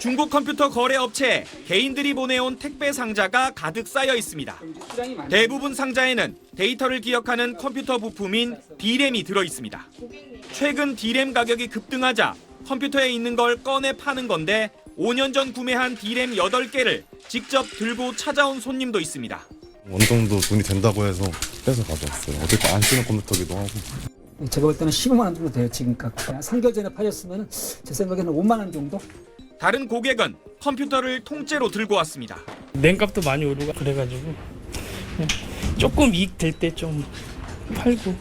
중국 컴퓨터 거래 업체에 개인들이 보내온 택배 상자가 가득 쌓여 있습니다. 대부분 상자에는 데이터를 기억하는 컴퓨터 부품인 D램이 들어 있습니다. 최근 D램 가격이 급등하자 컴퓨터에 있는 걸 꺼내 파는 건데 5년 전 구매한 D램 8개를 직접 들고 찾아온 손님도 있습니다. 어느 정도 돈이 된다고 해서 빼서 가져왔어요. 어쨌든 안 쓰는 컴퓨터기도 하고. 제가 볼 때는 15만 원 정도 돼요. 지금까지. 3개월 전에 팔렸으면 제 생각에는 5만 원 정도? 다른 고객은 컴퓨터를 통째로 들고 왔습니다. 냉값도 많이 오르고 그래가지고 그냥 조금 이익 될 때 좀 팔고.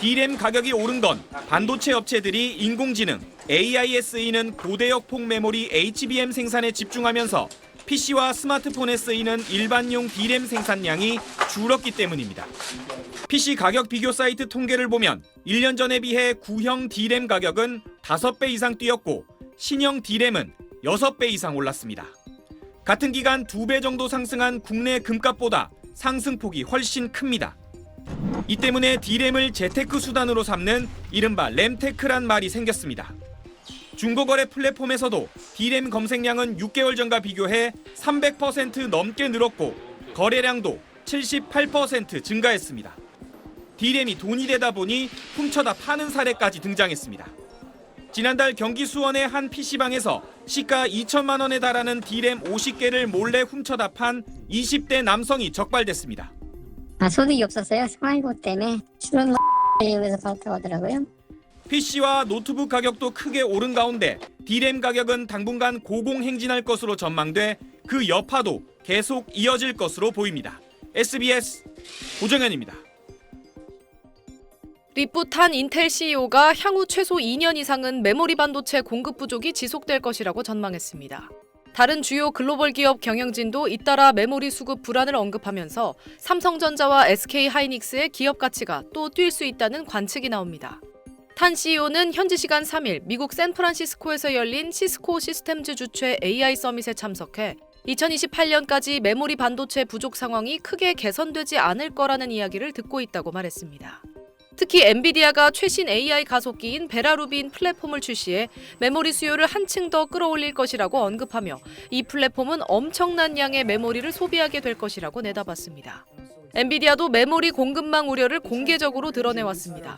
D램 가격이 오른 건 반도체 업체들이 인공지능, AI에 쓰이는 고대역폭 메모리 HBM 생산에 집중하면서 PC와 스마트폰에 쓰이는 일반용 D램 생산량이 줄었기 때문입니다. PC 가격 비교 사이트 통계를 보면 1년 전에 비해 구형 D램 가격은 5배 이상 뛰었고 신형 D램은 6배 이상 올랐습니다. 같은 기간 2배 정도 상승한 국내 금값보다 상승폭이 훨씬 큽니다. 이 때문에 D램을 재테크 수단으로 삼는 이른바 램테크란 말이 생겼습니다. 중고거래 플랫폼에서도 D램 검색량은 6개월 전과 비교해 300% 넘게 늘었고 거래량도 78% 증가했습니다. D램이 돈이 되다 보니 훔쳐다 파는 사례까지 등장했습니다. 지난달 경기 수원의 한 PC방에서 시가 2천만 원에 달하는 D램 50개를 몰래 훔쳐다 판 20대 남성이 적발됐습니다. 소득이 없었어요. 생활고 때문에 주는 이용해서 받았다고 하더라고요. PC와 노트북 가격도 크게 오른 가운데 D램 가격은 당분간 고공행진할 것으로 전망돼 그 여파도 계속 이어질 것으로 보입니다. SBS 고정현입니다. 리풋한 인텔 CEO가 향후 최소 2년 이상은 메모리 반도체 공급 부족이 지속될 것이라고 전망했습니다. 다른 주요 글로벌 기업 경영진도 잇따라 메모리 수급 불안을 언급하면서 삼성전자와 SK하이닉스의 기업 가치가 또 뛸 수 있다는 관측이 나옵니다. 탄 CEO는 현지 시간 3일 미국 샌프란시스코에서 열린 시스코 시스템즈 주최 AI 서밋에 참석해 2028년까지 메모리 반도체 부족 상황이 크게 개선되지 않을 거라는 이야기를 듣고 있다고 말했습니다. 특히 엔비디아가 최신 AI 가속기인 베라루빈 플랫폼을 출시해 메모리 수요를 한층 더 끌어올릴 것이라고 언급하며 이 플랫폼은 엄청난 양의 메모리를 소비하게 될 것이라고 내다봤습니다. 엔비디아도 메모리 공급망 우려를 공개적으로 드러내왔습니다.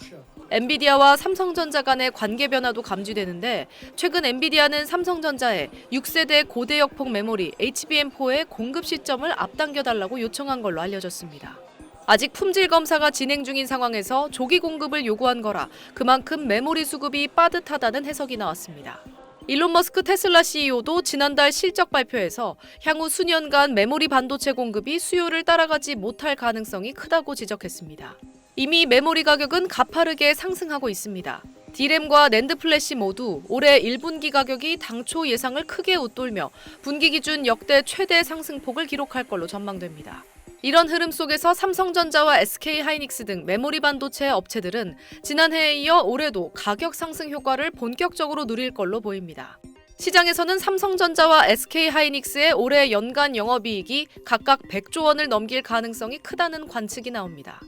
엔비디아와 삼성전자 간의 관계 변화도 감지되는데 최근 엔비디아는 삼성전자에 6세대 고대역폭 메모리 HBM4의 공급 시점을 앞당겨달라고 요청한 걸로 알려졌습니다. 아직 품질 검사가 진행 중인 상황에서 조기 공급을 요구한 거라 그만큼 메모리 수급이 빠듯하다는 해석이 나왔습니다. 일론 머스크 테슬라 CEO도 지난달 실적 발표에서 향후 수년간 메모리 반도체 공급이 수요를 따라가지 못할 가능성이 크다고 지적했습니다. 이미 메모리 가격은 가파르게 상승하고 있습니다. D램과 낸드 플래시 모두 올해 1분기 가격이 당초 예상을 크게 웃돌며 분기 기준 역대 최대 상승폭을 기록할 걸로 전망됩니다. 이런 흐름 속에서 삼성전자와 SK하이닉스 등 메모리 반도체 업체들은 지난해에 이어 올해도 가격 상승 효과를 본격적으로 누릴 걸로 보입니다. 시장에서는 삼성전자와 SK하이닉스의 올해 연간 영업이익이 각각 100조 원을 넘길 가능성이 크다는 관측이 나옵니다.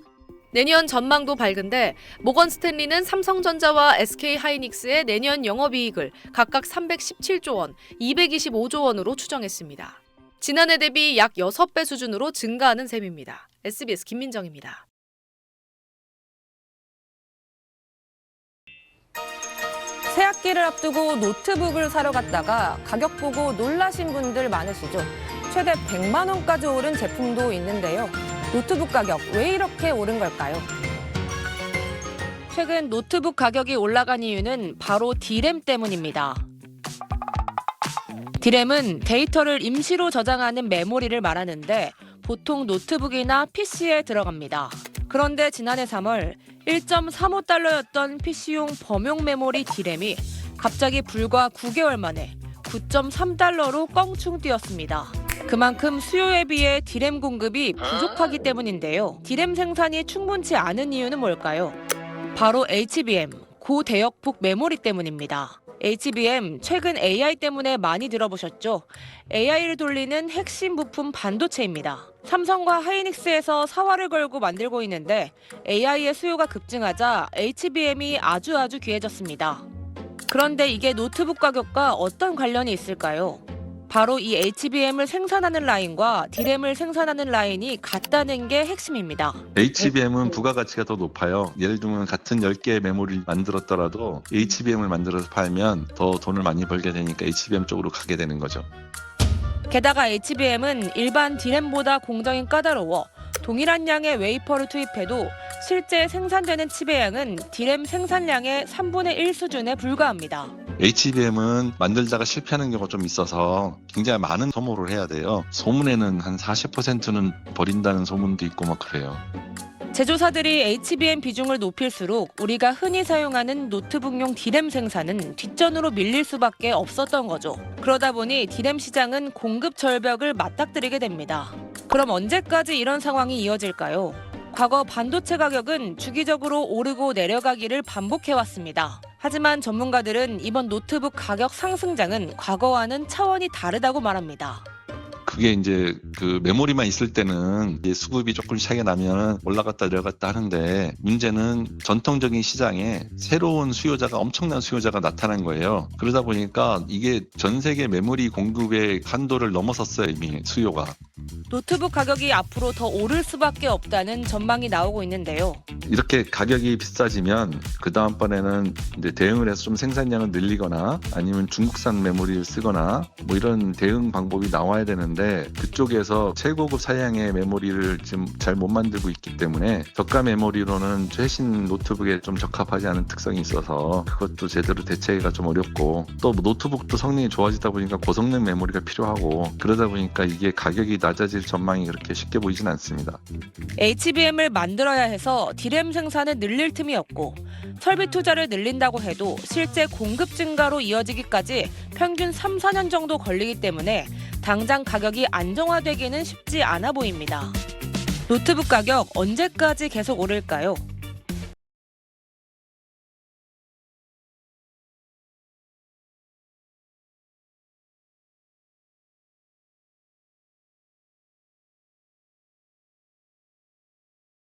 내년 전망도 밝은데 모건 스탠리는 삼성전자와 SK하이닉스의 내년 영업이익을 각각 317조 원, 225조 원으로 추정했습니다. 지난해 대비 약 6배 수준으로 증가하는 셈입니다. SBS 김민정입니다. 새학기를 앞두고 노트북을 사러 갔다가 가격 보고 놀라신 분들 많으시죠? 최대 100만 원까지 오른 제품도 있는데요. 노트북 가격 왜 이렇게 오른 걸까요? 최근 노트북 가격이 올라간 이유는 바로 D램 때문입니다. D램은 데이터를 임시로 저장하는 메모리를 말하는데 보통 노트북이나 PC에 들어갑니다. 그런데 지난해 3월 1.35달러였던 PC용 범용 메모리 D램이 갑자기 불과 9개월 만에 9.3달러로 껑충 뛰었습니다. 그만큼 수요에 비해 D램 공급이 부족하기 때문인데요. D램 생산이 충분치 않은 이유는 뭘까요? 바로 HBM, 고대역폭 메모리 때문입니다. HBM, 최근 AI 때문에 많이 들어보셨죠? AI를 돌리는 핵심 부품 반도체입니다. 삼성과 하이닉스에서 사활을 걸고 만들고 있는데 AI의 수요가 급증하자 HBM이 아주 귀해졌습니다. 그런데 이게 노트북 가격과 어떤 관련이 있을까요? 바로 이 HBM을 생산하는 라인과 D램을 생산하는 라인이 같다는 게 핵심입니다. HBM은 부가가치가 더 높아요. 예를 들면 같은 10개의 메모리를 만들었더라도 HBM을 만들어서 팔면 더 돈을 많이 벌게 되니까 HBM 쪽으로 가게 되는 거죠. 게다가 HBM은 일반 D램보다 공정이 까다로워 동일한 양의 웨이퍼를 투입해도 실제 생산되는 칩의 양은 D램 생산량의 3분의 1 수준에 불과합니다. HBM은 만들다가 실패하는 경우가 좀 있어서 굉장히 많은 소모를 해야 돼요. 소문에는 한 40%는 버린다는 소문도 있고 막 그래요. 제조사들이 HBM 비중을 높일수록 우리가 흔히 사용하는 노트북용 D램 생산은 뒷전으로 밀릴 수밖에 없었던 거죠. 그러다 보니 D램 시장은 공급 절벽을 맞닥뜨리게 됩니다. 그럼 언제까지 이런 상황이 이어질까요? 과거 반도체 가격은 주기적으로 오르고 내려가기를 반복해왔습니다. 하지만 전문가들은 이번 노트북 가격 상승장은 과거와는 차원이 다르다고 말합니다. 그게 이제 그 메모리만 있을 때는 이제 수급이 조금 차이가 나면 올라갔다 내려갔다 하는데 문제는 전통적인 시장에 새로운 수요자가 엄청난 수요자가 나타난 거예요. 그러다 보니까 이게 전 세계 메모리 공급의 한도를 넘어섰어요, 이미 수요가. 노트북 가격이 앞으로 더 오를 수밖에 없다는 전망이 나오고 있는데요. 이렇게 가격이 비싸지면 그 다음번에는 이제 대응을 해서 좀 생산량을 늘리거나 아니면 중국산 메모리를 쓰거나 뭐 이런 대응 방법이 나와야 되는데 그쪽에서 최고급 사양의 메모리를 지금 잘 못 만들고 있기 때문에 저가 메모리로는 최신 노트북에 좀 적합하지 않은 특성이 있어서 그것도 제대로 대체하기가 좀 어렵고 또 노트북도 성능이 좋아지다 보니까 고성능 메모리가 필요하고 그러다 보니까 이게 가격이 낮아질 전망이 그렇게 쉽게 보이진 않습니다. HBM을 만들어야 해서 D램 생산을 늘릴 틈이 없고 설비 투자를 늘린다고 해도 실제 공급 증가로 이어지기까지 평균 3, 4년 정도 걸리기 때문에 당장 가격이 안정화되기는 쉽지 않아 보입니다. 노트북 가격 언제까지 계속 오를까요?